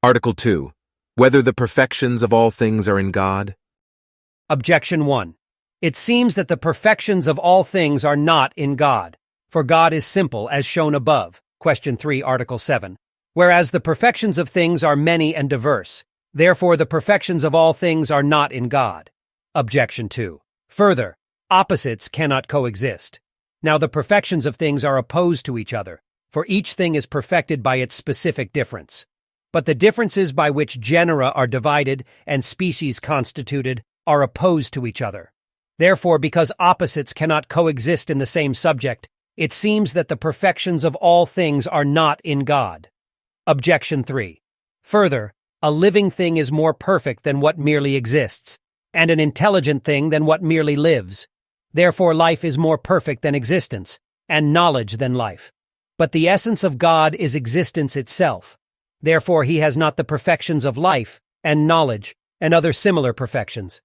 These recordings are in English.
Article 2. Whether the perfections of all things are in God? Objection 1. It seems that the perfections of all things are not in God, for God is simple, as shown above, Question 3, Article 7, whereas the perfections of things are many and diverse. Therefore, the perfections of all things are not in God. Objection 2. Further, opposites cannot coexist. Now, the perfections of things are opposed to each other, for each thing is perfected by its specific difference. But the differences by which genera are divided and species constituted are opposed to each other. Therefore, because opposites cannot coexist in the same subject, it seems that the perfections of all things are not in God. Objection 3. Further, a living thing is more perfect than what merely exists, and an intelligent thing than what merely lives. Therefore, life is more perfect than existence, and knowledge than life. But the essence of God is existence itself. Therefore, he has not the perfections of life and knowledge and other similar perfections.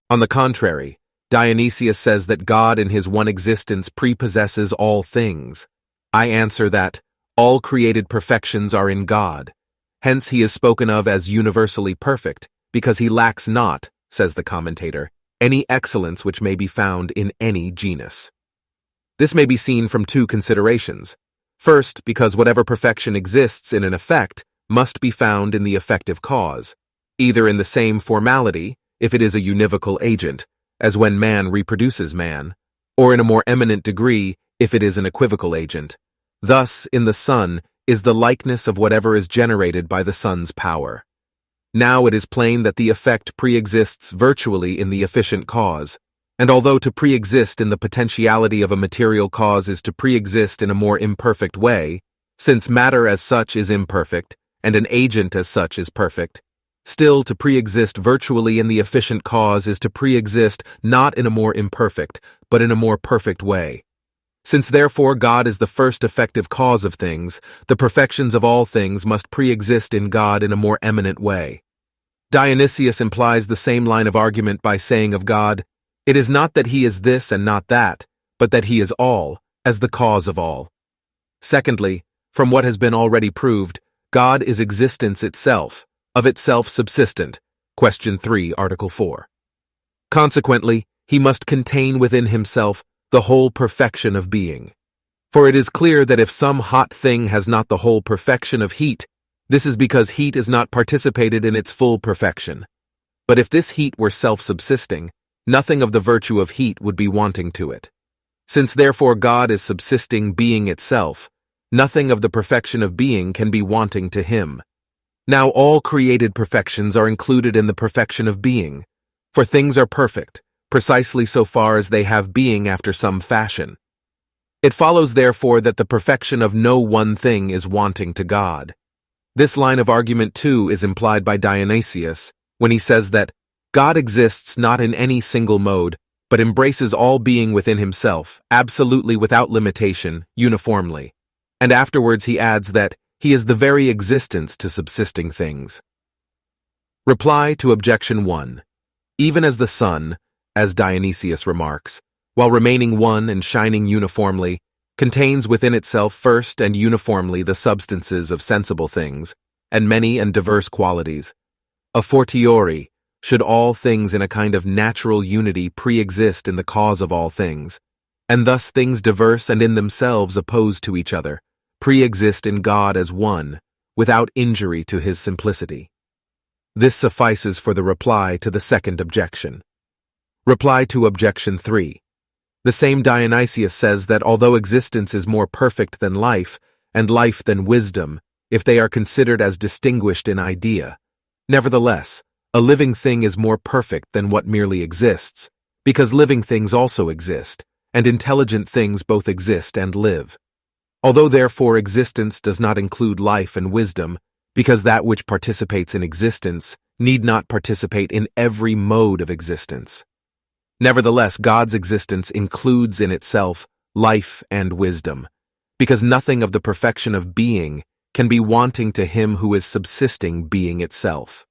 On the contrary, Dionysius says that God in his one existence prepossesses all things. I answer that all created perfections are in God. Hence he is spoken of as universally perfect, because he lacks not, says the commentator, any excellence which may be found in any genus. This may be seen from two considerations. First, because whatever perfection exists in an effect must be found in the effective cause, either in the same formality, if it is a univocal agent, as when man reproduces man, or in a more eminent degree, if it is an equivocal agent. Thus, in the Son is the likeness of whatever is generated by the Son's power. Now it is plain that the effect pre-exists virtually in the efficient cause, and although to pre-exist in the potentiality of a material cause is to pre-exist in a more imperfect way, since matter as such is imperfect, and an agent as such is perfect, still to pre-exist virtually in the efficient cause is to pre-exist not in a more imperfect, but in a more perfect way. Since therefore God is the first effective cause of things, the perfections of all things must pre-exist in God in a more eminent way. Dionysius implies the same line of argument by saying of God, "It is not that he is this and not that, but that he is all, as the cause of all." Secondly, from what has been already proved, God is existence itself, of itself subsistent, Question 3, Article 4. Consequently, he must contain within himself the whole perfection of being. For it is clear that if some hot thing has not the whole perfection of heat, this is because heat is not participated in its full perfection. But if this heat were self-subsisting, nothing of the virtue of heat would be wanting to it. Since therefore God is subsisting being itself, nothing of the perfection of being can be wanting to him. Now all created perfections are included in the perfection of being, for things are perfect, precisely so far as they have being after some fashion. It follows therefore that the perfection of no one thing is wanting to God. This line of argument too is implied by Dionysius, when he says that God exists not in any single mode, but embraces all being within himself, absolutely without limitation, uniformly. And afterwards he adds that he is the very existence to subsisting things. Reply to Objection 1. Even as the sun, as Dionysius remarks, while remaining one and shining uniformly, contains within itself first and uniformly the substances of sensible things, and many and diverse qualities, a fortiori, should all things in a kind of natural unity pre-exist in the cause of all things, and thus things diverse and in themselves opposed to each other, pre-exist in God as one, without injury to his simplicity. This suffices for the reply to the second objection. Reply to Objection 3. The same Dionysius says that although existence is more perfect than life, and life than wisdom, if they are considered as distinguished in idea, nevertheless, a living thing is more perfect than what merely exists, because living things also exist, and intelligent things both exist and live. Although therefore existence does not include life and wisdom, because that which participates in existence need not participate in every mode of existence. Nevertheless, God's existence includes in itself life and wisdom, because nothing of the perfection of being can be wanting to him who is subsisting being itself.